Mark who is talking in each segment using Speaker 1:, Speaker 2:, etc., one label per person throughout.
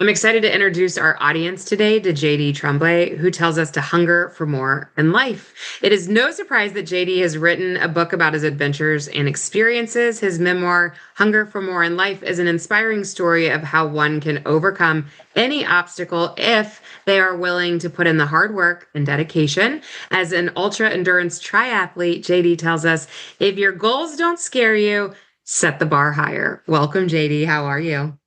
Speaker 1: I'm excited to introduce our audience today to JD Tremblay, who tells us to hunger for more in life. It is no surprise that JD has written a book about his adventures and experiences. His memoir, Hunger for More in Life, is an inspiring story of how one can overcome any obstacle if they are willing to put in the hard work and dedication. As an ultra endurance triathlete, JD tells us if your goals don't scare you, set the bar higher. Welcome, JD. How are you?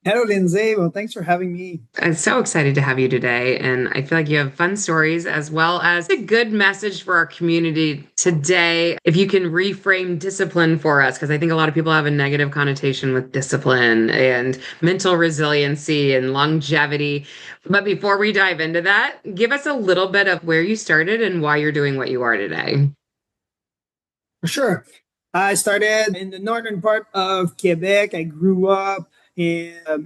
Speaker 2: Hello, Lindsay. Well, thanks for having me.
Speaker 1: I'm so excited to have you today. And I feel like you have fun stories as well as a good message for our community today. If you can reframe discipline for us, because I think a lot of people have a negative connotation with discipline and mental resiliency and longevity. But before we dive into that, give us a little bit of where you started and why you're doing what you are today.
Speaker 2: For sure. I started in the northern part of Quebec. I grew up in a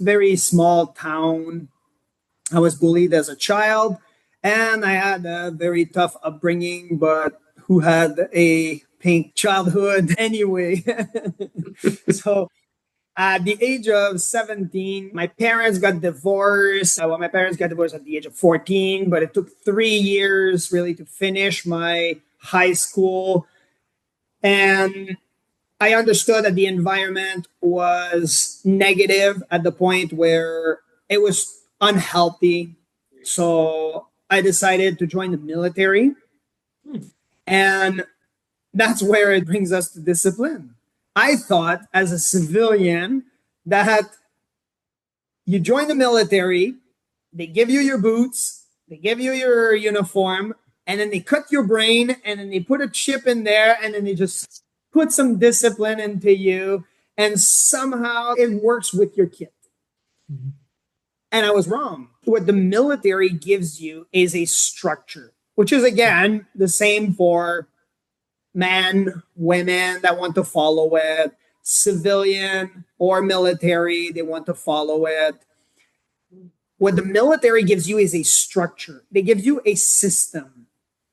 Speaker 2: very small town. I was bullied as a child, and I had a very tough upbringing, but who had a pink childhood anyway. So at the age of 17, my parents got divorced. My parents got divorced at the age of 14, but it took 3 years really to finish my high school. And I understood that the environment was negative at the point where it was unhealthy. So I decided to join the military. And that's where it brings us to discipline. I thought as a civilian that you join the military, they give you your boots, they give you your uniform, and then they cut your brain and then they put a chip in there and then they just put some discipline into you and somehow it works with your kid. Mm-hmm. And I was wrong. What the military gives you is a structure, which is again the same for men, women that want to follow it, civilian or military, they want to follow it. What the military gives you is a structure. They give you a system.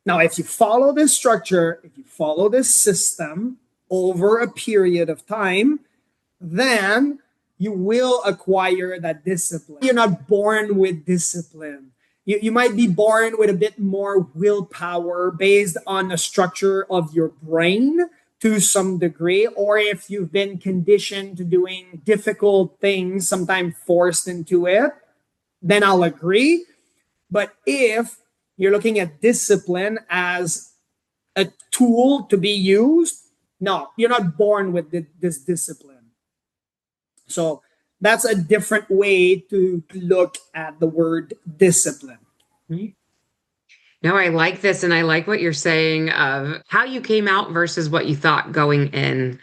Speaker 2: Now, if you follow this structure, if you follow this system over a period of time, then you will acquire that discipline. You're not born with discipline. You might be born with a bit more willpower based on the structure of your brain to some degree, or if you've been conditioned to doing difficult things, sometimes forced into it, then I'll agree. But if you're looking at discipline as a tool to be used, no, you're not born with this discipline. So that's a different way to look at the word discipline.
Speaker 1: No, I like this. And I like what you're saying of how you came out versus what you thought going in,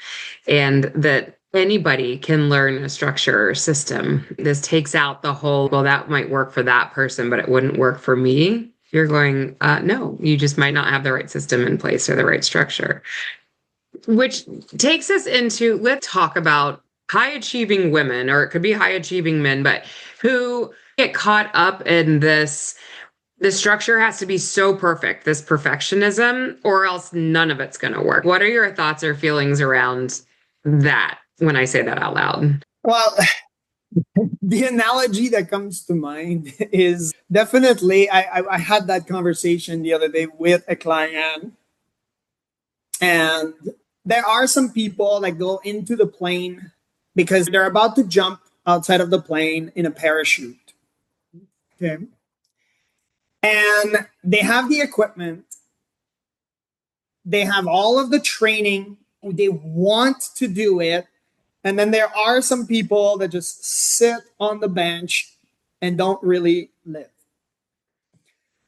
Speaker 1: and that anybody can learn a structure or system. This takes out the whole, well, that might work for that person, but it wouldn't work for me. You're going, no, you just might not have the right system in place or the right structure. Which takes us into, let's talk about high achieving women, or it could be high achieving men, but who get caught up in this. The structure has to be so perfect, this perfectionism, or else none of it's going to work. What are your thoughts or feelings around that when I say that out loud?
Speaker 2: Well, the analogy that comes to mind is definitely, I had that conversation the other day with a client, and there are some people that go into the plane because they're about to jump outside of the plane in a parachute. Okay. And they have the equipment, they have all of the training, they want to do it. And then there are some people that just sit on the bench and don't really live.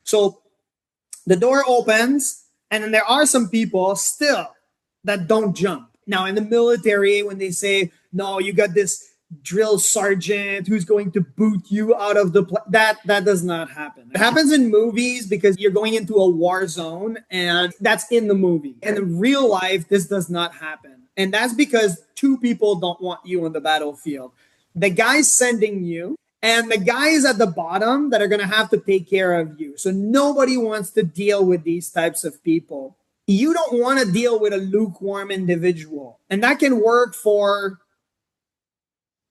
Speaker 2: So the door opens, and then there are some people still that don't jump. Now, in the military, when they say, no, you got this drill sergeant who's going to boot you out of the that does not happen. It happens in movies because you're going into a war zone, and that's in the movie. And in real life, this does not happen. And that's because two people don't want you on the battlefield. The guy's sending you and the guys at the bottom that are going to have to take care of you. So nobody wants to deal with these types of people. You don't want to deal with a lukewarm individual. And that can work for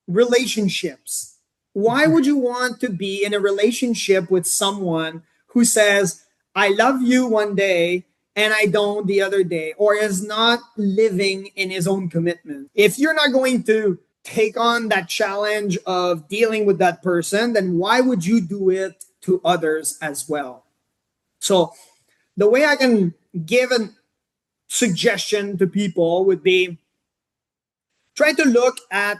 Speaker 2: relationships, Why would you want to be in a relationship with someone who says, I love you one day and I don't the other day, or is not living in his own commitment? If you're not going to take on that challenge of dealing with that person, then why would you do it to others as well? So the way I can give a suggestion to people would be try to look at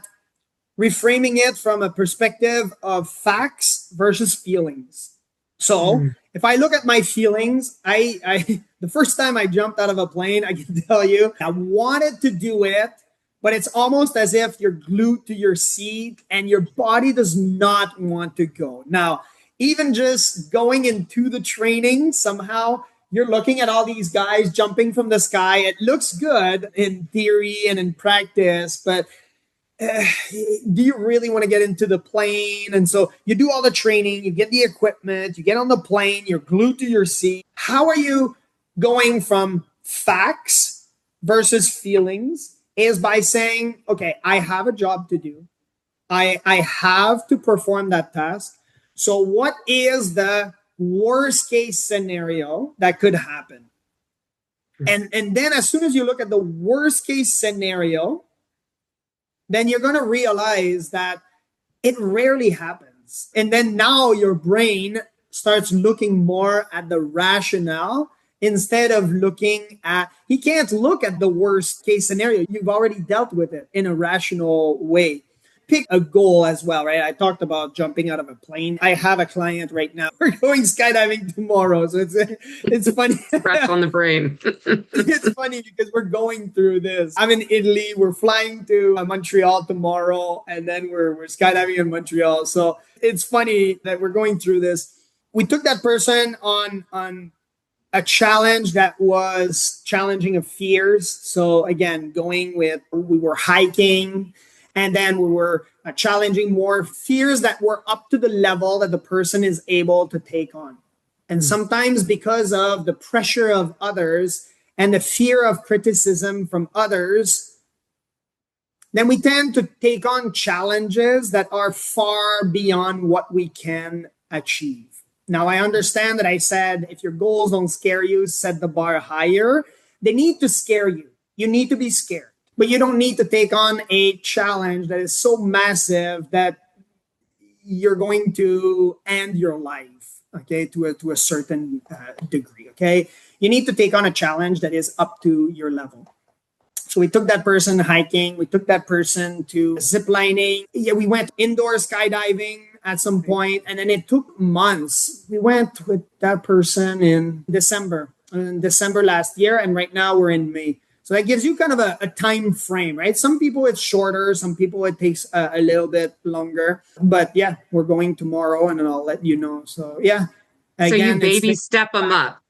Speaker 2: reframing it from a perspective of facts versus feelings. So
Speaker 1: Mm.
Speaker 2: if I look at my feelings, I the first time I jumped out of a plane, I can tell you, I wanted to do it, but it's almost as if you're glued to your seat and your body does not want to go. Now, even just going into the training, somehow you're looking at all these guys jumping from the sky. It looks good in theory and in practice, but do you really want to get into the plane? And so you do all the training, you get the equipment, you get on the plane, you're glued to your seat. How are you going from facts versus feelings? Is by saying, okay, I have a job to do. I have to perform that task. So what is the worst case scenario that could happen? And then as soon as you look at the worst case scenario, then you're going to realize that it rarely happens. And then now your brain starts looking more at the rationale instead of looking at, he can't look at the worst case scenario. You've already dealt with it in a rational way. Pick a goal as well, right? I talked about jumping out of a plane. I have a client right now. We're going skydiving tomorrow. So it's funny.
Speaker 1: Fresh on the brain.
Speaker 2: It's funny because we're going through this. I'm in Italy. We're flying to Montreal tomorrow, and then we're skydiving in Montreal. So it's funny that we're going through this. We took that person on a challenge that was challenging of fears. So again, we were hiking, and then we were challenging more fears that were up to the level that the person is able to take on. And sometimes because of the pressure of others and the fear of criticism from others, then we tend to take on challenges that are far beyond what we can achieve. Now, I understand that I said, if your goals don't scare you, set the bar higher. They need to scare you. You need to be scared. But you don't need to take on a challenge that is so massive that you're going to end your life, okay, to a certain degree, okay? You need to take on a challenge that is up to your level. So we took that person hiking. We took that person to zip lining. Yeah, we went indoor skydiving at some point, and then it took months. We went with that person in December last year, and right now we're in May. So that gives you kind of a time frame, right? Some people it's shorter, some people it takes a little bit longer. But yeah, we're going tomorrow, and then I'll let you know. So yeah,
Speaker 1: So you
Speaker 2: again,
Speaker 1: baby step them up,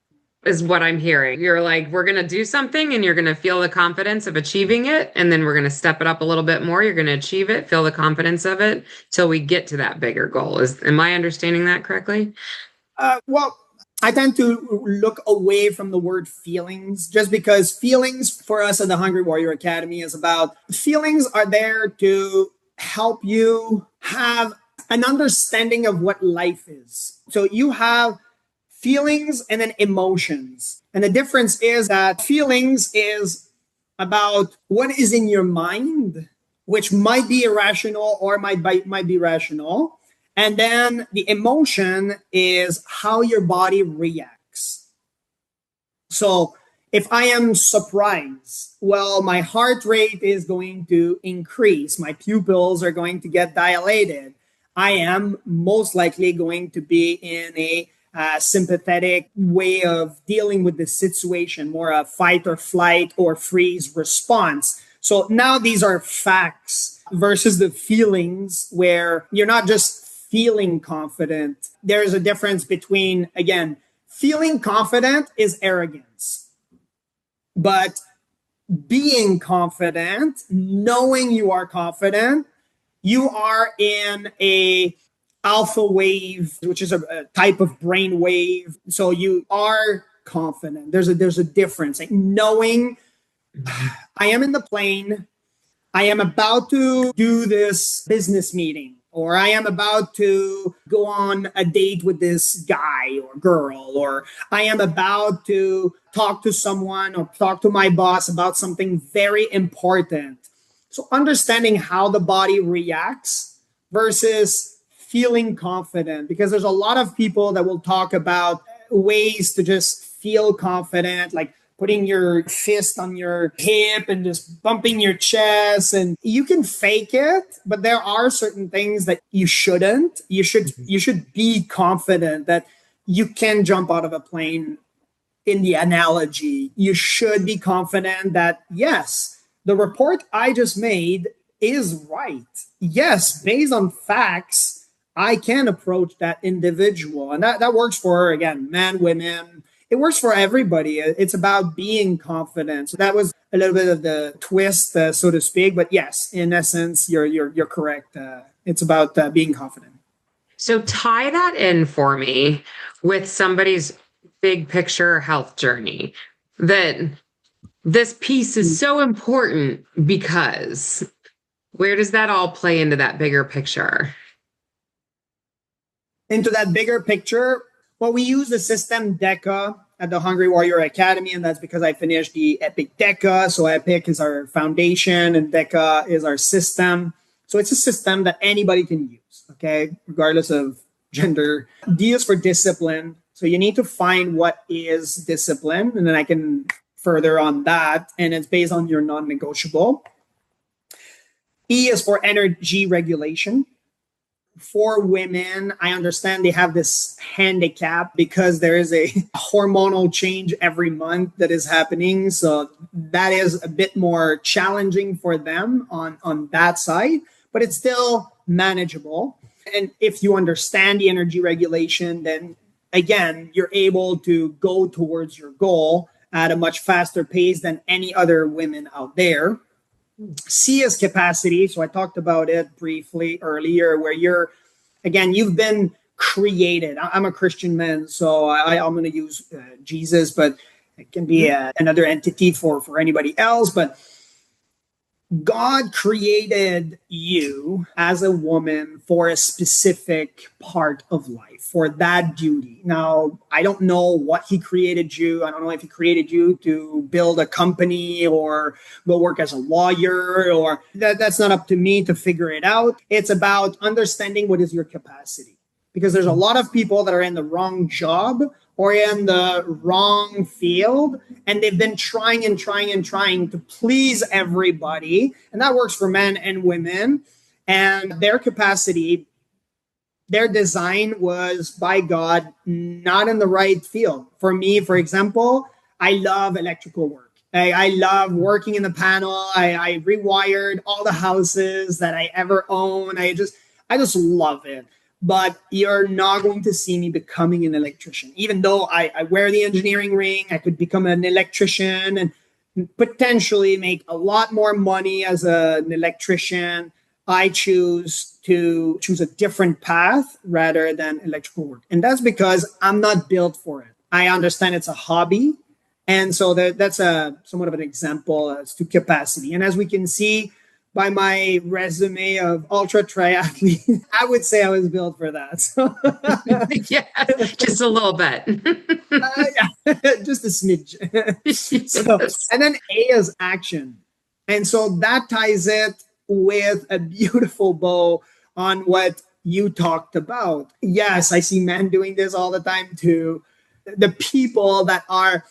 Speaker 1: is what I'm hearing. You're like, we're going to do something and you're going to feel the confidence of achieving it. And then we're going to step it up a little bit more. You're going to achieve it, feel the confidence of it till we get to that bigger goal. Am I understanding that correctly?
Speaker 2: Well, I tend to look away from the word feelings just because feelings for us at the Hungry Warrior Academy is about feelings are there to help you have an understanding of what life is. So you have feelings and then emotions. And the difference is that feelings is about what is in your mind, which might be irrational or might be rational. And then the emotion is how your body reacts. So if I am surprised, well, my heart rate is going to increase. My pupils are going to get dilated. I am most likely going to be in a sympathetic way of dealing with the situation, more a fight or flight or freeze response. So now these are facts versus the feelings where you're not just feeling confident. There's a difference between, again, feeling confident is arrogance. But being confident, knowing you are confident, you are in a alpha wave, which is a type of brain wave. So you are confident. There's a difference. Like knowing I am in the plane. I am about to do this business meeting. or I am about to go on a date with this guy or girl, or I am about to talk to someone or talk to my boss about something very important. So understanding how the body reacts versus feeling confident, because there's a lot of people that will talk about ways to just feel confident, like putting your fist on your hip and just bumping your chest, and you can fake it, but there are certain things that you shouldn't. You should be confident that you can jump out of a plane. In the analogy, you should be confident that yes, the report I just made is right. Yes, based on facts, I can approach that individual. And that works for, again, men, women. It works for everybody. It's about being confident. So that was a little bit of the twist, so to speak. But yes, in essence, you're correct. It's about being confident.
Speaker 1: So tie that in for me with somebody's big picture health journey, that this piece is so important because where does that all play into that bigger picture?
Speaker 2: Into that bigger picture, well, we use the system DECA at the Hungry Warrior Academy, and that's because I finished the Epicdeca. So Epic is our foundation and DECA is our system. So it's a system that anybody can use, okay, regardless of gender. D is for discipline. So you need to find what is discipline, and then I can further on that, and it's based on your non-negotiable. E is for energy regulation. For women, I understand they have this handicap because there is a hormonal change every month that is happening. So that is a bit more challenging for them on that side, but it's still manageable. And if you understand the energy regulation, then again, you're able to go towards your goal at a much faster pace than any other women out there. C is capacity. So I talked about it briefly earlier, where you've been created. I'm a Christian man, so I'm going to use Jesus, but it can be another entity for anybody else. But God created you as a woman for a specific part of life, for that duty. Now, I don't know what he created you. I don't know if he created you to build a company or go work as a lawyer, or that's not up to me to figure it out. It's about understanding what is your capacity, because there's a lot of people that are in the wrong job or in the wrong field, and they've been trying to please everybody. And that works for men and women. And their capacity, their design was by God not in the right field. For me, for example, I love electrical work. I love working in the panel. I rewired all the houses that I ever own. I just love it. But you're not going to see me becoming an electrician. Even though I wear the engineering ring, I could become an electrician and potentially make a lot more money as an electrician. I choose a different path rather than electrical work. And that's because I'm not built for it. I understand it's a hobby. And so that's somewhat of an example as to capacity. And as we can see, by my resume of ultra triathlete, I would say I was built for that. So,
Speaker 1: Yeah, just a little bit.
Speaker 2: just a smidge. So, and then A is action. And so that ties it with a beautiful bow on what you talked about. Yes, I see men doing this all the time too. The people that are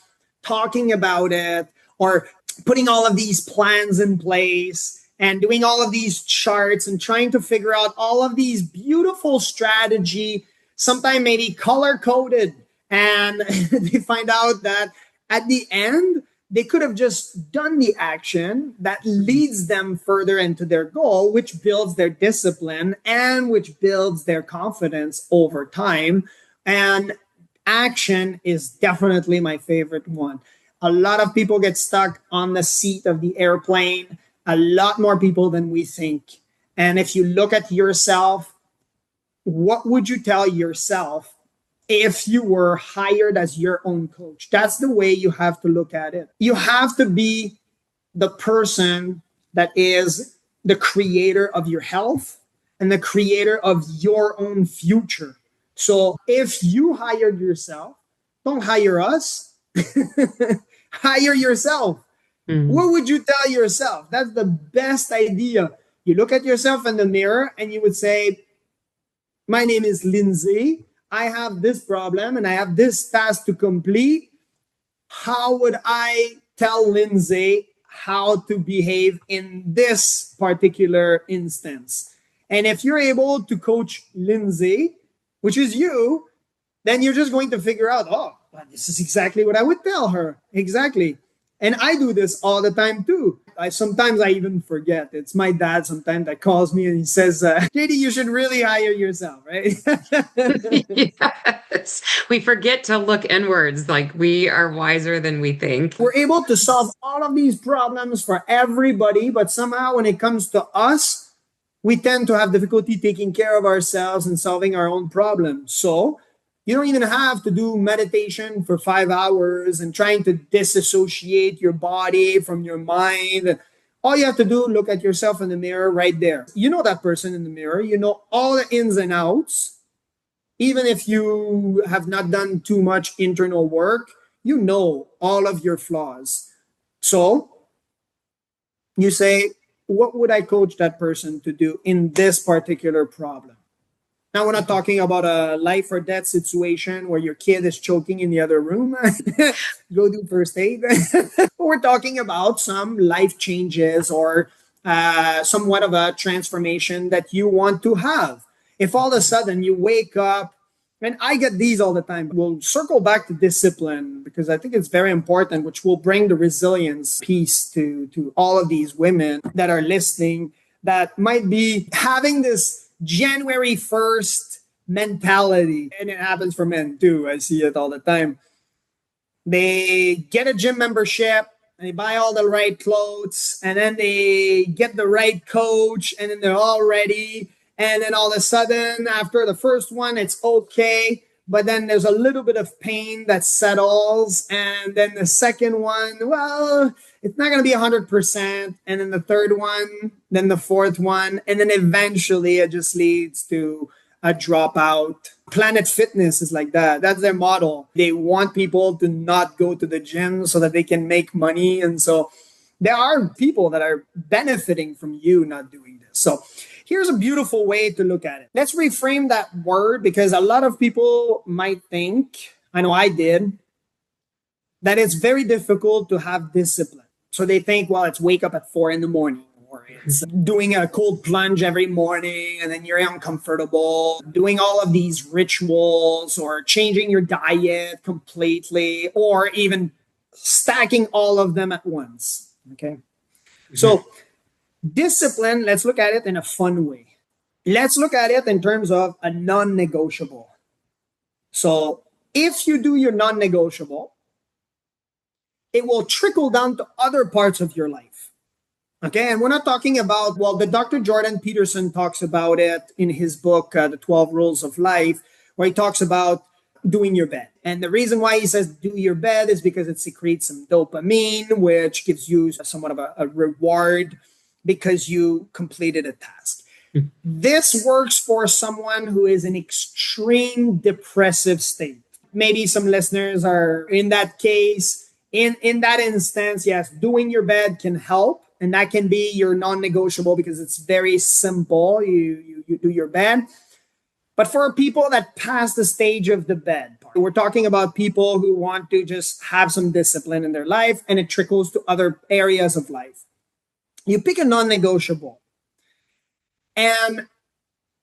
Speaker 2: talking about it or putting all of these plans in place and doing all of these charts and trying to figure out all of these beautiful strategy, sometimes maybe color coded. And they find out that at the end, they could have just done the action that leads them further into their goal, which builds their discipline and which builds their confidence over time. And action is definitely my favorite one. A lot of people get stuck on the seat of the airplane, a lot more people than we think. And if you look at yourself, what would you tell yourself if you were hired as your own coach? That's the way you have to look at it. You have to be the person that is the creator of your health and the creator of your own future. So if you hired yourself, don't hire us. Hire yourself.
Speaker 1: Mm.
Speaker 2: What would you tell yourself? That's the best idea. You look at yourself in the mirror and you would say, my name is Lindsay. I have this problem and I have this task to complete. How would I tell Lindsay how to behave in this particular instance? And if you're able to coach Lindsay, which is you, then you're just going to figure out, oh, this is exactly what I would tell her. Exactly. And I do this all the time too. Sometimes I even forget. It's my dad sometimes that calls me and he says, JD, you should really hire yourself, right?
Speaker 1: Yes. We forget to look inwards, like we are wiser than we think.
Speaker 2: We're able to solve all of these problems for everybody, but somehow when it comes to us, we tend to have difficulty taking care of ourselves and solving our own problems. So you don't even have to do meditation for 5 hours and trying to disassociate your body from your mind. All you have to do, look at yourself in the mirror right there. You know that person in the mirror. You know all the ins and outs. Even if you have not done too much internal work, you know all of your flaws. So you say, what would I coach that person to do in this particular problem? Now, we're not talking about a life or death situation where your kid is choking in the other room. Go do first aid. We're talking about some life changes or somewhat of a transformation that you want to have. If all of a sudden you wake up, and I get these all the time, we'll circle back to discipline because I think it's very important, which will bring the resilience piece to all of these women that are listening that might be having this January 1st mentality. And it happens for men too. I see it all the time. They get a gym membership, and they buy all the right clothes, and then they get the right coach, and then they're all ready. And then all of a sudden, after the first one, it's okay. But then there's a little bit of pain that settles. And then the second one, well, it's not going to be 100%. And then the third one, then the fourth one. And then eventually it just leads to a dropout. Planet Fitness is like that. That's their model. They want people to not go to the gym so that they can make money. And so there are people that are benefiting from you not doing this. So here's a beautiful way to look at it. Let's reframe that word because a lot of people might think, I know I did, that it's very difficult to have discipline. So they think, well, it's wake up at 4 a.m, or it's doing a cold plunge every morning and then you're uncomfortable, doing all of these rituals or changing your diet completely, or even stacking all of them at once. Okay. Mm-hmm. So discipline, let's look at it in a fun way. Let's look at it in terms of a non-negotiable. So if you do your non-negotiable, it will trickle down to other parts of your life. Okay, and we're not talking about, well, the Dr. Jordan Peterson talks about it in his book, The 12 Rules of Life, where he talks about doing your bed. And the reason why he says do your bed is because it secretes some dopamine, which gives you somewhat of a reward because you completed a task. This works for someone who is in extreme depressive state. Maybe some listeners are in that case. In that instance, yes, doing your bed can help. And that can be your non-negotiable because it's very simple. You do your bed. But for people that pass the stage of the bed part, we're talking about people who want to just have some discipline in their life and it trickles to other areas of life. You pick a non-negotiable. And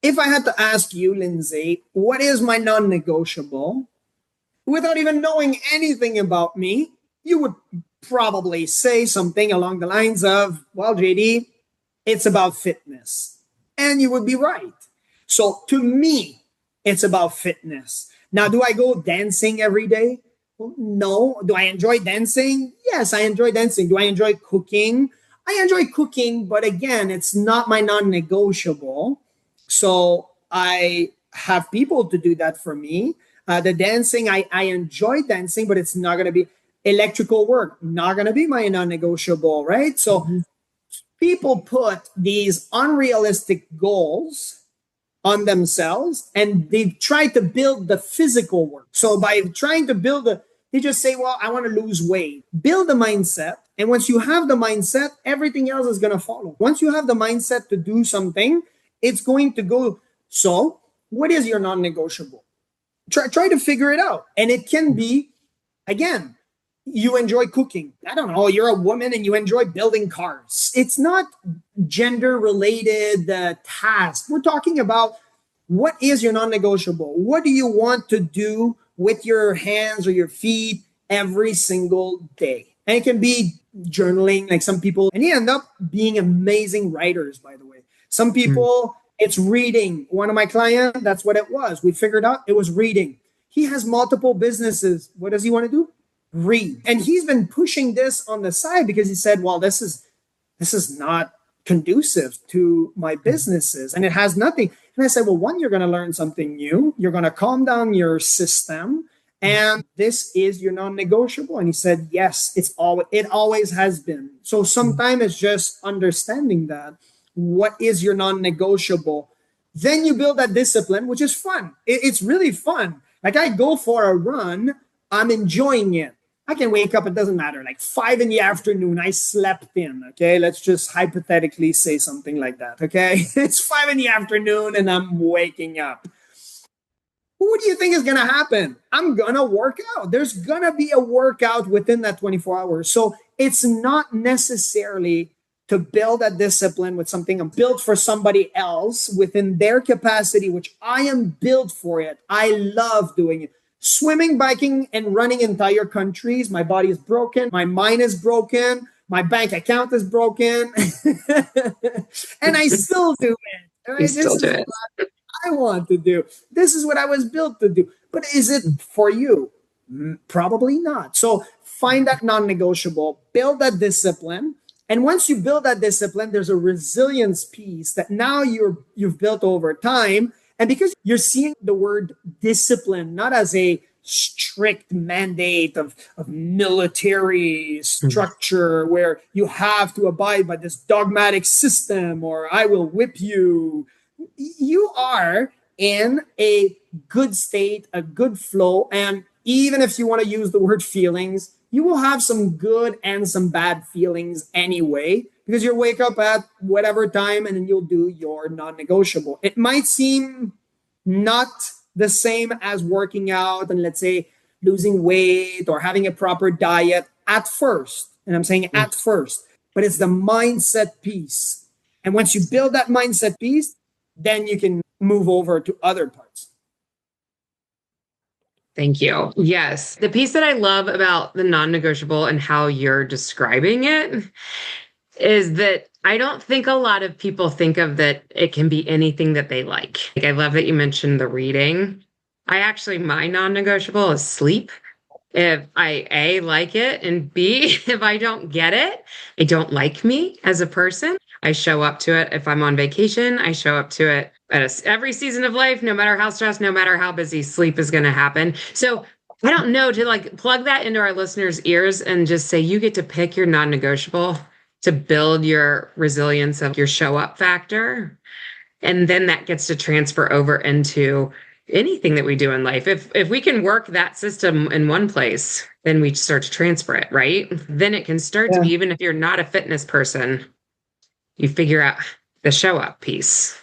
Speaker 2: if I had to ask you, Lindsay, what is my non-negotiable? Without even knowing anything about me, you would probably say something along the lines of, well, JD, it's about fitness. And you would be right. So to me, it's about fitness. Now, do I go dancing every day? Well, no. Do I enjoy dancing? Yes, I enjoy dancing. Do I enjoy cooking? I enjoy cooking, but again, it's not my non-negotiable. So I have people to do that for me. The dancing, I enjoy dancing, but it's not going to be electrical work, not going to be my non-negotiable, right? So people put these unrealistic goals on themselves, and they've tried to build the physical work. So by trying to build they just say, well, I want to lose weight. Build the mindset. And once you have the mindset, everything else is going to follow. Once you have the mindset to do something, it's going to go. So what is your non-negotiable? Try to figure it out. And it can be, again, you enjoy cooking. I don't know, you're a woman and you enjoy building cars. It's not gender related task. We're talking about what is your non-negotiable? What do you want to do with your hands or your feet every single day? And it can be journaling, like some people, and you end up being amazing writers, by the way. Some people, it's reading. One of my clients, that's what it was. We figured out it was reading. He has multiple businesses. What does he want to do? Read. And he's been pushing this on the side because he said, well, this is not conducive to my businesses and it has nothing. And I said, well, one, you're going to learn something new. You're going to calm down your system. And this is your non-negotiable. And he said, yes, it always has been. So sometimes it's just understanding that. What is your non-negotiable? Then you build that discipline, which is fun. It's really fun. Like I go for a run, I'm enjoying it. I can wake up, it doesn't matter, like 5 PM, I slept in, okay? Let's just hypothetically say something like that, okay? It's 5 PM and I'm waking up. What do you think is going to happen? I'm going to work out. There's going to be a workout within that 24 hours. So it's not necessarily to build a discipline with something I'm built for somebody else within their capacity, which I am built for it. I love doing it. Swimming, biking, and running entire countries. My body is broken. My mind is broken. My bank account is broken. And I still do it. Right?
Speaker 1: You still do it.
Speaker 2: I want to do. This is what I was built to do. But is it for you? Probably not. So find that non-negotiable, build that discipline. And once you build that discipline, there's a resilience piece that now you've built over time. And because you're seeing the word discipline not as a strict mandate of military structure where you have to abide by this dogmatic system or I will whip you. You are in a good state, a good flow. And even if you want to use the word feelings, you will have some good and some bad feelings anyway, because you'll wake up at whatever time and then you'll do your non-negotiable. It might seem not the same as working out and let's say losing weight or having a proper diet at first. And I'm saying at first, but it's the mindset piece. And once you build that mindset piece, then you can move over to other parts.
Speaker 1: Thank you. Yes. The piece that I love about the non-negotiable and how you're describing it is that I don't think a lot of people think of that it can be anything that they like. I love that you mentioned the reading. My non-negotiable is sleep. If I A, like it, and B, if I don't get it, I don't like me as a person. I show up to it. If I'm on vacation, I show up to it at every season of life, no matter how stressed, no matter how busy, sleep is going to happen. So I don't know, to plug that into our listeners' ears and just say, you get to pick your non-negotiable to build your resilience of your show up factor. And then that gets to transfer over into anything that we do in life. If we can work that system in one place, then we start to transfer it, right? Then it can start to be, even if you're not a fitness person, you figure out the show up piece.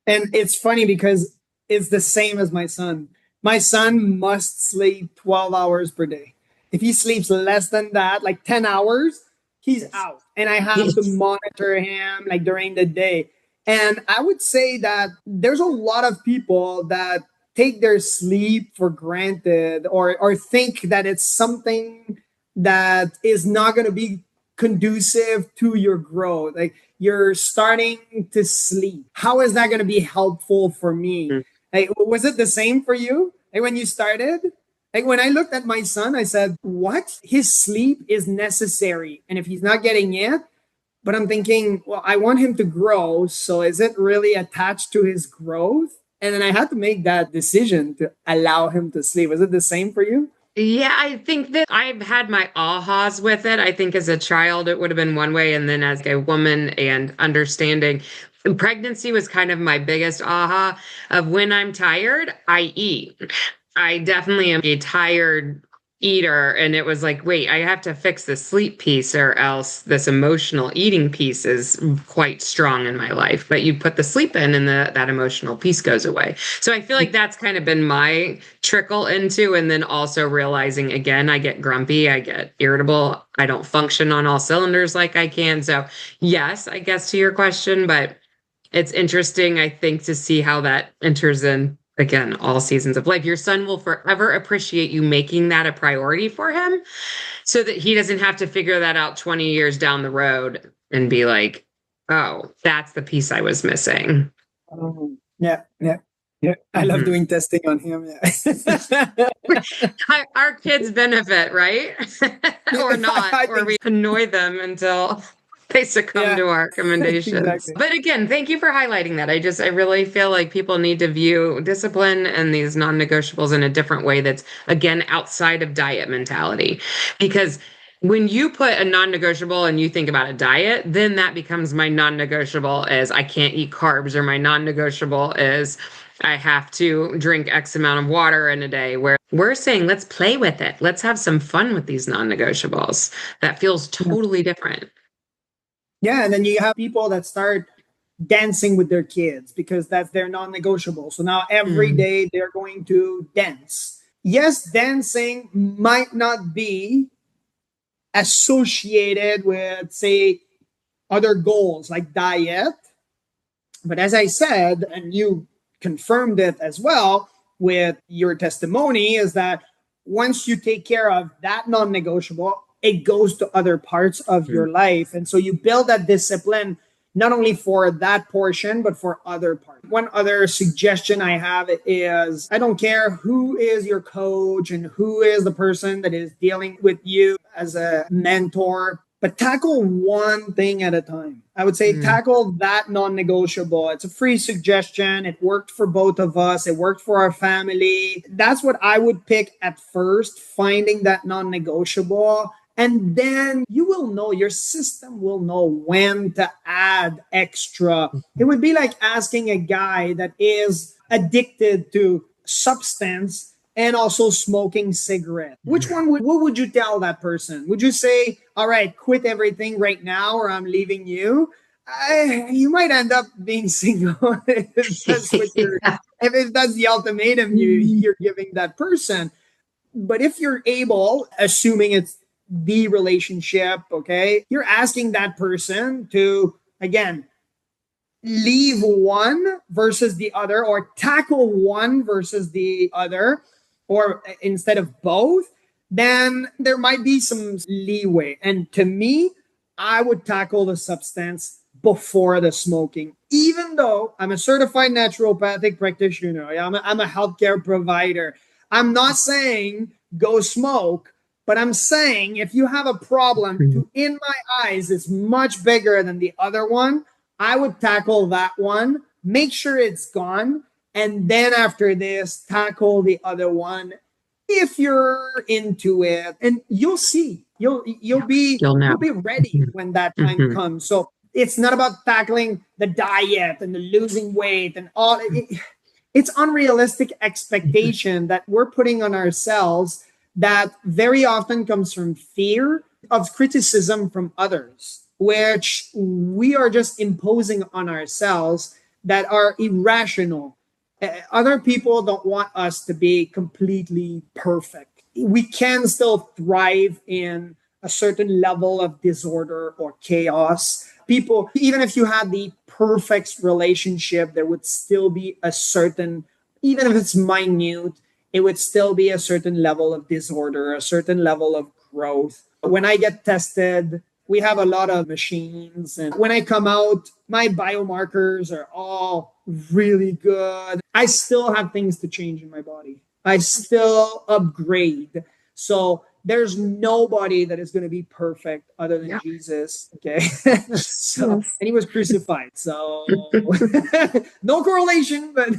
Speaker 2: And it's funny because it's the same as my son. My son must sleep 12 hours per day. If he sleeps less than that, like 10 hours, he's out. And I have to monitor him like during the day. And I would say that there's a lot of people that take their sleep for granted or think that it's something that is not going to be conducive to your growth. Like you're starting to sleep. How is that going to be helpful for me? Like, was it the same for you? Like when you started? Like when I looked at my son, I said, what? His sleep is necessary. And if he's not getting it, but I'm thinking, well, I want him to grow. So is it really attached to his growth? And then I had to make that decision to allow him to sleep. Was it the same for you?
Speaker 1: Yeah, I think that I've had my ahas with it. I think as a child, it would have been one way. And then as a woman and understanding Pregnancy was kind of my biggest aha of when I'm tired, I eat. I definitely am a tired eater. And it was like, wait, I have to fix the sleep piece or else this emotional eating piece is quite strong in my life. But you put the sleep in and that emotional piece goes away. So I feel like that's kind of been my trickle into. And then also realizing again, I get grumpy, I get irritable, I don't function on all cylinders like I can. So yes, I guess to your question, but it's interesting, I think, to see how that enters in again all seasons of life. Your son will forever appreciate you making that a priority for him so that he doesn't have to figure that out 20 years down the road and be like, oh, that's the piece I was missing.
Speaker 2: Yeah, yeah, yeah. I love
Speaker 1: Mhm.
Speaker 2: doing testing on him. Yeah.
Speaker 1: Our kids benefit, right? Or not,
Speaker 2: I
Speaker 1: or
Speaker 2: think
Speaker 1: we annoy them until they succumb
Speaker 2: yeah,
Speaker 1: to our recommendations.
Speaker 2: exactly.
Speaker 1: But again, thank you for highlighting that. I really feel like people need to view discipline and these non-negotiables in a different way that's, again, outside of diet mentality. Because when you put a non-negotiable and you think about a diet, then that becomes my non-negotiable is I can't eat carbs, or my non-negotiable is I have to drink X amount of water in a day, where we're saying, let's play with it. Let's have some fun with these non negotiables. That feels
Speaker 2: Yeah.
Speaker 1: totally different.
Speaker 2: Yeah, and then you have people that start dancing with their kids because that's their non-negotiable. So now every
Speaker 1: Mm,
Speaker 2: day they're going to dance. Yes, dancing might not be associated with, say, other goals like diet. But as I said, and you confirmed it as well with your testimony, is that once you take care of that non negotiable, it goes to other parts of
Speaker 1: mm,
Speaker 2: your life. And so you build that discipline not only for that portion, but for other parts. One other suggestion I have is I don't care who is your coach and who is the person that is dealing with you as a mentor, but tackle one thing at a time. I would say
Speaker 1: mm,
Speaker 2: tackle that non negotiable. It's a free suggestion. It worked for both of us, it worked for our family. That's what I would pick at first, finding that non negotiable. And then you will know, your system will know when to add extra. It would be like asking a guy that is addicted to substance and also smoking cigarette. Which one would what would you tell that person? Would you say, all right, quit everything right now or I'm leaving you? You might end up being single if that's what you're
Speaker 1: yeah.
Speaker 2: if that's the ultimatum you're giving that person. But if you're able, assuming it's the relationship, okay, you're asking that person to, again, leave one versus the other, or tackle one versus the other, or instead of both, then there might be some leeway. And to me, I would tackle the substance before the smoking, even though I'm a certified naturopathic practitioner. I'm a healthcare provider. I'm not saying go smoke, but I'm saying if you have a problem
Speaker 1: Mm,
Speaker 2: to, in my eyes, is much bigger than the other one, I would tackle that one, make sure it's gone, and then after this, tackle the other one if you're into it. And you'll see. You'll
Speaker 1: yeah.
Speaker 2: be
Speaker 1: You'll know.
Speaker 2: you'll be ready
Speaker 1: Mhm,
Speaker 2: when that time
Speaker 1: mhm,
Speaker 2: comes. So it's not about tackling the diet and the losing weight and all. It's unrealistic
Speaker 1: mhm,
Speaker 2: expectation that we're putting on ourselves that very often comes from fear of criticism from others, which we are just imposing on ourselves that are irrational. Other people don't want us to be completely perfect. We can still thrive in a certain level of disorder or chaos. People, even if you had the perfect relationship, there would still be a certain, even if it's minute, it would still be a certain level of disorder, a certain level of growth. When I get tested, we have a lot of machines. And when I come out, my biomarkers are all really good. I still have things to change in my body. I still upgrade. So there's nobody that is going to be perfect other than
Speaker 1: yeah.
Speaker 2: Jesus. Okay. So,
Speaker 1: Yes.
Speaker 2: and he was crucified. So no correlation, but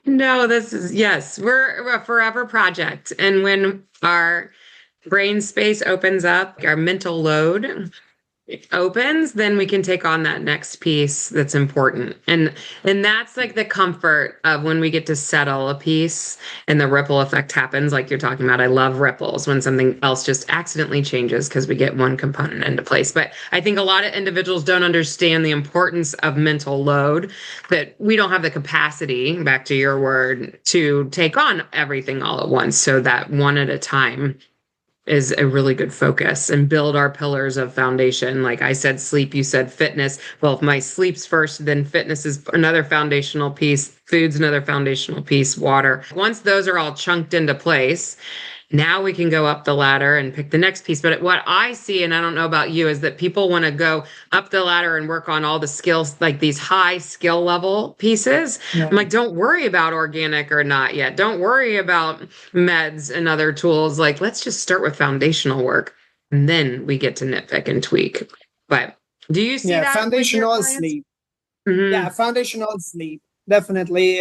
Speaker 1: No, this is, yes, we're a forever project. And when our brain space opens up, our mental load opens, then we can take on that next piece that's important. And that's like the comfort of when we get to settle a piece and the ripple effect happens, like you're talking about. I love ripples when something else just accidentally changes because we get one component into place. But I think a lot of individuals don't understand the importance of mental load, that we don't have the capacity, back to your word, to take on everything all at once. So that one at a time is a really good focus, and build our pillars of foundation. Like I said, sleep, you said fitness. Well, if my sleep's first, then fitness is another foundational piece, food's another foundational piece, water. Once those are all chunked into place, now we can go up the ladder and pick the next piece. But what I see, and I don't know about you, is that people want to go up the ladder and work on all the skills, like these high skill level pieces.
Speaker 2: Yeah.
Speaker 1: I'm like, don't worry about organic or not yet. Don't worry about meds and other tools. Like, let's just start with foundational work, and then we get to nitpick and tweak. But do you see
Speaker 2: Yeah,
Speaker 1: that with your
Speaker 2: foundational
Speaker 1: clients?
Speaker 2: sleep.
Speaker 1: Hmm.
Speaker 2: Yeah, foundational sleep. Definitely.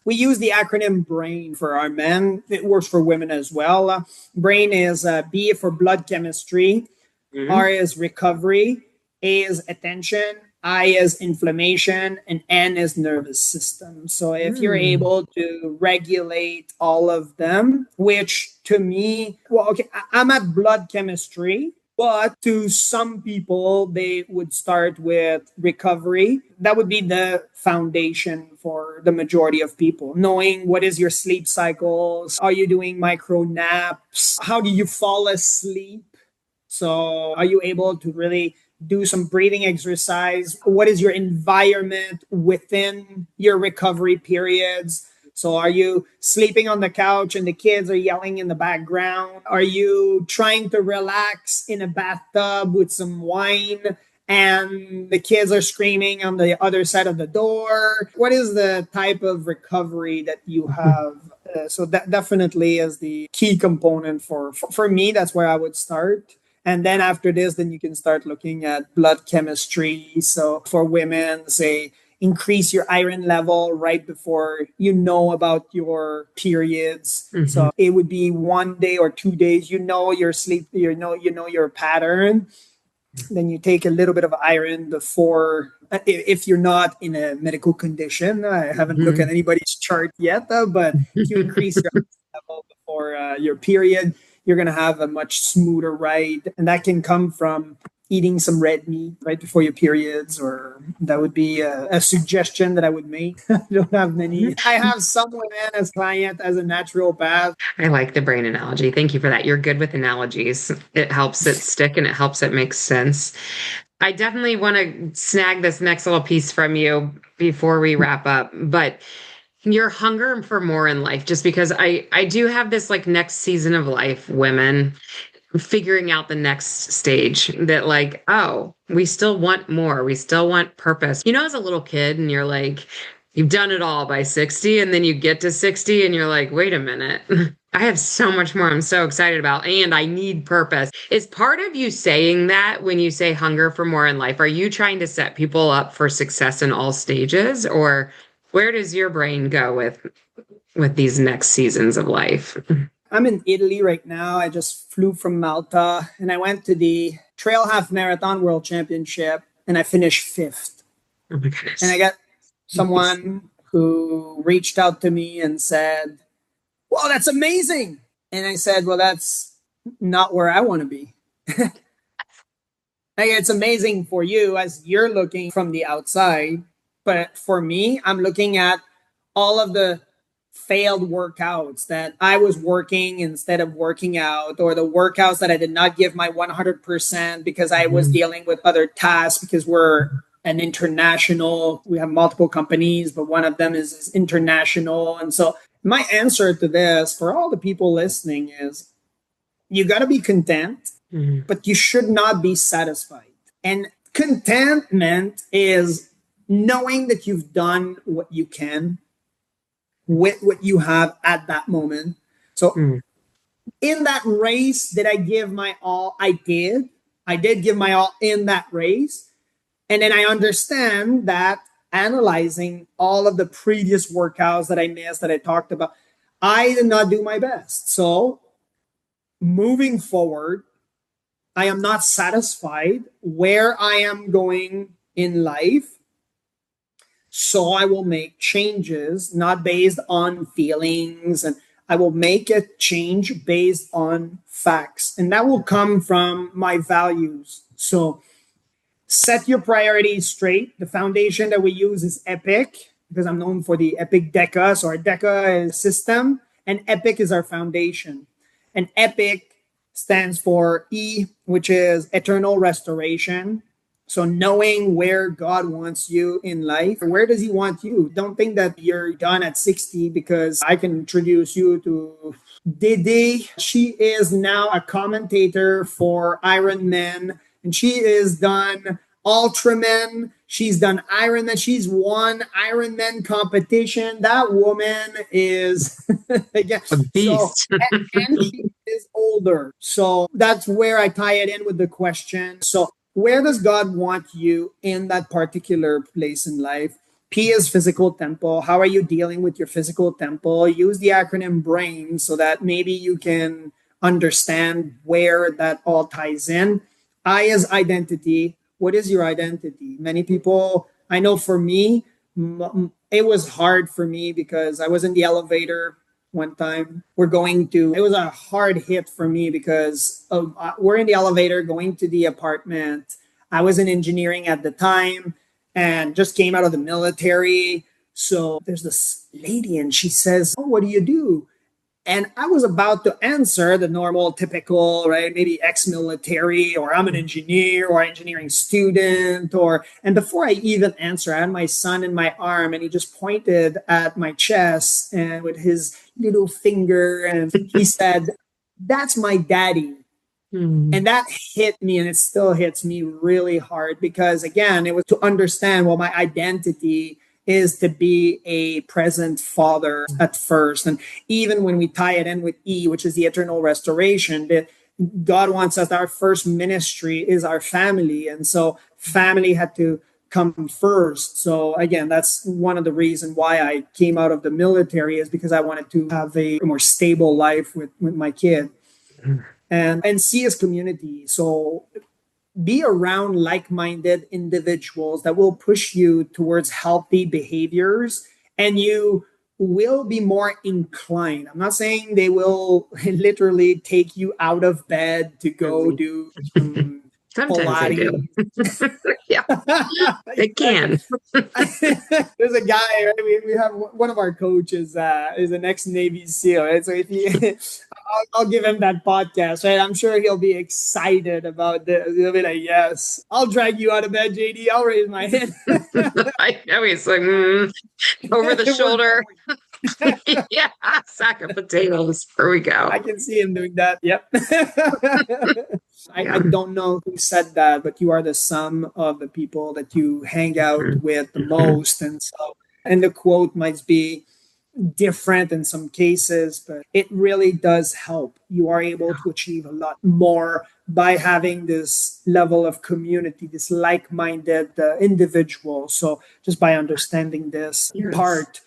Speaker 2: We use the acronym BRAIN for our men. It works for women as well. BRAIN is B for blood chemistry, R
Speaker 1: Hmm.
Speaker 2: is recovery, A is attention, I is inflammation, and N is nervous system. So if you're
Speaker 1: Mm.
Speaker 2: able to regulate all of them, which to me, well, okay, I'm at blood chemistry, but to some people, they would start with recovery. That would be the foundation for the majority of people. Knowing what is your sleep cycles, are you doing micro naps? How do you fall asleep? So, are you able to really do some breathing exercise? What is your environment within your recovery periods? So, are you sleeping on the couch and the kids are yelling in the background? Are you trying to relax in a bathtub with some wine and the kids are screaming on the other side of the door? What is the type of recovery that you have? So that definitely is the key component for me. That's where I would start. And then after this, then you can start looking at blood chemistry. So for women, say, increase your iron level right before you know about your periods.
Speaker 1: Hmm.
Speaker 2: So it would be 1 day or 2 days. You know your sleep. You know your pattern. Then you take a little bit of iron before, if you're not in a medical condition. I haven't looked at anybody's chart yet, but if you increase your level before your period, you're going to have a much smoother ride. And that can come from eating some red meat right before your periods, or that would be a suggestion that I would make. I don't have many. I have some women as client as a naturopath.
Speaker 1: I like the brain analogy. Thank you for that. You're good with analogies. It helps it stick and it helps it make sense. I definitely want to snag this next little piece from you before we wrap up, but your hunger for more in life, just because I do have this like next season of life, women figuring out the next stage, that like, oh, we still want more. We still want purpose. You know, as a little kid and you're like, you've done it all by 60, and then you get to 60 and you're like, wait a minute. I have so much more I'm so excited about, and I need purpose. Is part of you saying that when you say hunger for more in life? Are you trying to set people up for success in all stages, or where does your brain go with these next seasons of life?
Speaker 2: I'm in Italy right now. I just flew from Malta and I went to the Trail Half Marathon World Championship and I finished fifth.
Speaker 1: Oh my
Speaker 2: And I
Speaker 1: goodness.
Speaker 2: got someone who reached out to me and said, "Well, that's amazing." And I said, "Well, that's not where I want to be." Like, it's amazing for you as you're looking from the outside. But for me, I'm looking at all of the failed workouts that I was working instead of working out, or the workouts that I did not give my 100% because I was
Speaker 1: Mhm.
Speaker 2: dealing with other tasks, because we're an international, we have multiple companies, but one of them is international. And so my answer to this for all the people listening is, you got to be content,
Speaker 1: Mhm.
Speaker 2: but you should not be satisfied. And contentment is knowing that you've done what you can with what you have at that moment. So
Speaker 1: Mhm.
Speaker 2: in that race, did I give my all? I did. I did give my all in that race. And then I understand that, analyzing all of the previous workouts that I missed, that I talked about, I did not do my best. So moving forward, I am not satisfied where I am going in life. So I will make changes, not based on feelings, and I will make a change based on facts. And that will come from my values. So set your priorities straight. The foundation that we use is Epic because I'm known for the Epicdeca. So our Deca is system, and Epic is our foundation. And Epic stands for E, which is eternal restoration. So knowing where God wants you in life, where does he want you? Don't think that you're done at 60 because I can introduce you to Didi. She is now a commentator for Iron Man, and she is done Ultraman. She's done Ironman. She's won Ironman competition. That woman is again.
Speaker 1: A
Speaker 2: So
Speaker 1: beast.
Speaker 2: and she is older. So that's where I tie it in with the question. So where does God want you in that particular place in life? P is physical tempo. How are you dealing with your physical tempo? Use the acronym BRAIN so that maybe you can understand where that all ties in. I is identity. What is your identity? Many people, I know for me, it was hard for me because I was in the elevator one time. It was a hard hit for me because we're in the elevator going to the apartment. I was in engineering at the time and just came out of the military. So there's this lady and she says, "Oh, what do you do?" And I was about to answer the normal, typical, right? Maybe ex-military, or I'm an engineer, or engineering student, and before I even answer, I had my son in my arm, and he just pointed at my chest and with his little finger, and he said, "That's my daddy."
Speaker 1: Hmm.
Speaker 2: And that hit me, and it still hits me really hard because, again, it was to understand, well, my identity is to be a present father at first. And even when we tie it in with E, which is the eternal restoration, that God wants us, our first ministry is our family. And so family had to come first. So again, that's one of the reasons why I came out of the military, is because I wanted to have a more stable life with my kid. And C is community. So be around like-minded individuals that will push you towards healthy behaviors, and you will be more inclined. I'm not saying they will literally take you out of bed to go do some
Speaker 1: Sometimes they do.
Speaker 2: Pilates.
Speaker 1: Yeah, they can.
Speaker 2: There's a guy, right? We have one of our coaches is an ex-Navy SEAL, right? So if he, I'll give him that podcast, right? I'm sure he'll be excited about this. He'll be like, "Yes, I'll drag you out of bed, JD. I'll raise my hand."
Speaker 1: I know he's like over the shoulder. Yeah, sack of potatoes. There we go.
Speaker 2: I can see him doing that. Yep. I
Speaker 1: Yeah.
Speaker 2: don't know who said that, but you are the sum of the people that you hang out
Speaker 1: Mhm.
Speaker 2: with the
Speaker 1: Mhm.
Speaker 2: most. And the quote might be different in some cases, but it really does help. You are able to achieve a lot more by having this level of community, this like minded individual. So, just by understanding this
Speaker 1: Yes.
Speaker 2: part,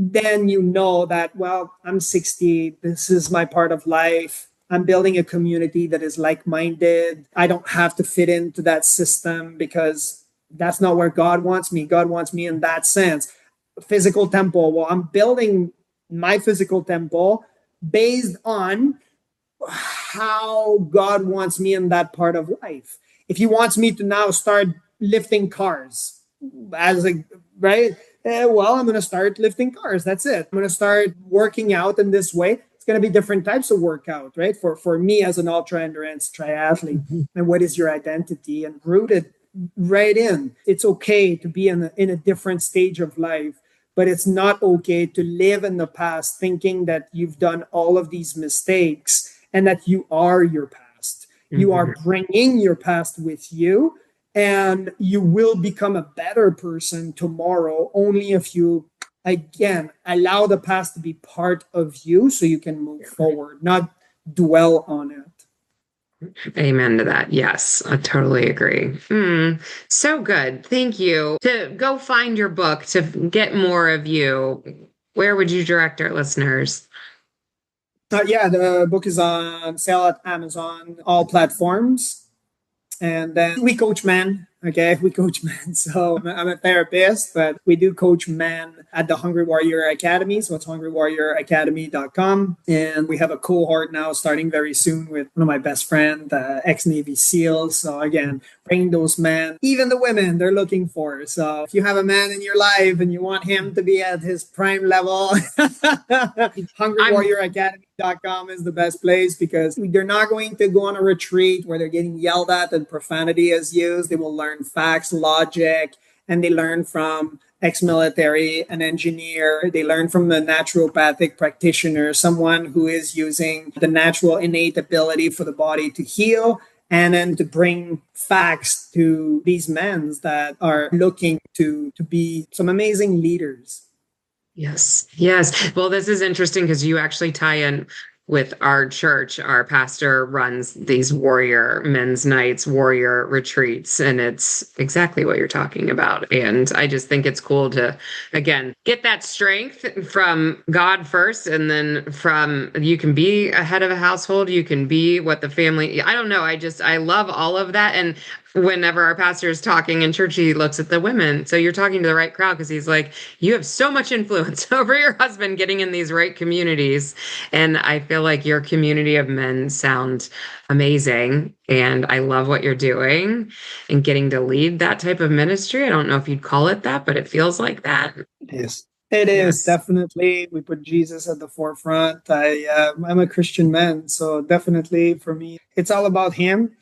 Speaker 2: then you know that, well, I'm 60, this is my part of life. I'm building a community that is like minded. I don't have to fit into that system because that's not where God wants me. God wants me in that sense. Physical temple. Well, I'm building my physical temple based on how God wants me in that part of life. If He wants me to now start lifting cars as a right, well, I'm going to start lifting cars. That's it. I'm going to start working out in this way. It's going to be different types of workout, right? For me as an ultra endurance triathlete,
Speaker 1: Mhm.
Speaker 2: and what is your identity, and rooted right in. It's okay to be in a different stage of life, but it's not okay to live in the past thinking that you've done all of these mistakes and that you are your past. You are
Speaker 1: Mhm.
Speaker 2: bringing your past with you, and you will become a better person tomorrow only if you, again, allow the past to be part of you so you can move forward, not dwell on it.
Speaker 1: Amen to that. Yes, I totally agree. So good. Thank you. To go find your book, to get more of you, where would you direct our listeners?
Speaker 2: Yeah, the book is on sale at Amazon, all platforms. And then we coach men. Okay, we coach men. So I'm a therapist, but we do coach men at the Hungry Warrior Academy. So it's hungrywarrioracademy.com. And we have a cohort now starting very soon with one of my best friend, ex Navy SEAL. So again, bring those men, even the women they're looking for. So if you have a man in your life and you want him to be at his prime level,
Speaker 1: I'm
Speaker 2: hungrywarrioracademy.com is the best place because they're not going to go on a retreat where they're getting yelled at and profanity is used. They will learn facts, logic, and they learn from ex-military, an engineer. They learn from a naturopathic practitioner, someone who is using the natural innate ability for the body to heal and then to bring facts to these men that are looking to be some amazing leaders.
Speaker 1: Yes. Yes. Well, this is interesting because you actually tie in with our church. Our pastor runs these warrior men's nights, warrior retreats, and it's exactly what you're talking about. And I just think it's cool to, again, get that strength from God first, and then from you can be a head of a household, you can be what the family, I don't know. I love all of that. And whenever our pastor is talking in church, he looks at the women. So you're talking to the right crowd because he's like, you have so much influence over your husband getting in these right communities. And I feel like your community of men sound amazing. And I love what you're doing and getting to lead that type of ministry. I don't know if you'd call it that, but it feels like that.
Speaker 2: Yes. It is
Speaker 1: Yes.
Speaker 2: definitely. We put Jesus at the forefront. I'm a Christian man, so definitely for me, it's all about Him.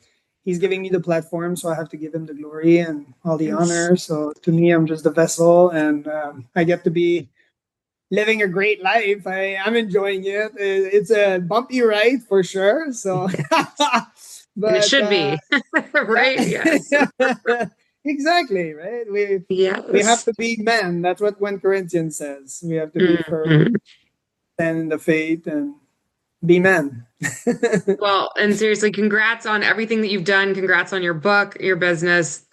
Speaker 2: He's giving me the platform, so I have to give Him the glory and all the
Speaker 1: Yes.
Speaker 2: honor. So to me, I'm just the vessel, and I get to be living a great life. I'm enjoying it. It's a bumpy ride for sure. So,
Speaker 1: And it
Speaker 2: but
Speaker 1: should be, right? Yes.
Speaker 2: yeah, exactly right. We have
Speaker 1: Yes.
Speaker 2: to be men. That's what 1 Corinthians says. We have to be firm,
Speaker 1: Mhm.
Speaker 2: stand in the faith, and be men.
Speaker 1: Well, and seriously, congrats on everything that you've done. Congrats on your book, your business.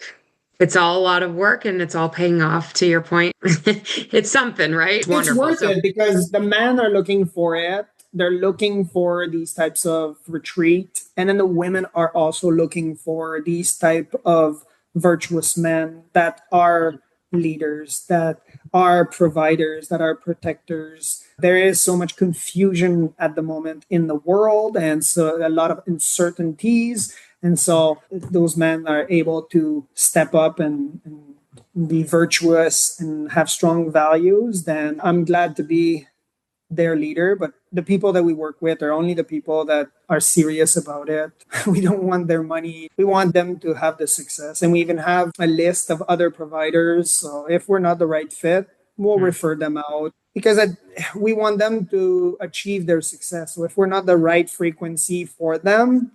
Speaker 1: It's all a lot of work and it's all paying off to your point. It's something, right? It's
Speaker 2: It's
Speaker 1: wonderful.
Speaker 2: worth
Speaker 1: So,
Speaker 2: it because the men are looking for it. They're looking for these types of retreat, and then the women are also looking for these type of virtuous men that are leaders, that are providers, that are protectors. There is so much confusion at the moment in the world, and so a lot of uncertainties. And so those men are able to step up and be virtuous and have strong values, then I'm glad to be their leader. But the people that we work with are only the people that are serious about it. We don't want their money. We want them to have the success. And we even have a list of other providers. So if we're not the right fit, we'll refer them out because we want them to achieve their success. So if we're not the right frequency for them,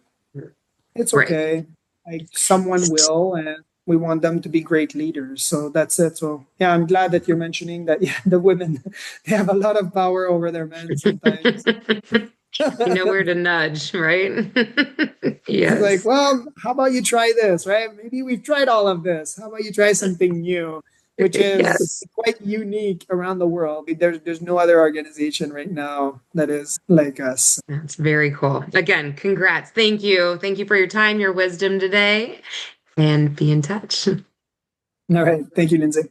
Speaker 2: it's
Speaker 1: right.
Speaker 2: okay. Like someone will, and we want them to be great leaders. So that's it. So yeah, I'm glad that you're mentioning that. Yeah, the women they have a lot of power over their men sometimes.
Speaker 1: You know where to nudge, right?
Speaker 2: It's like,
Speaker 1: Yes.
Speaker 2: well, how about you try this, right? Maybe we've tried all of this. How about you try something new, which is
Speaker 1: Yes.
Speaker 2: quite unique around the world. There's no other organization right now that is like us.
Speaker 1: That's very cool. Again, congrats. Thank you. Thank you for your time, your wisdom today, and be in touch.
Speaker 2: All right. Thank you, Lindsay.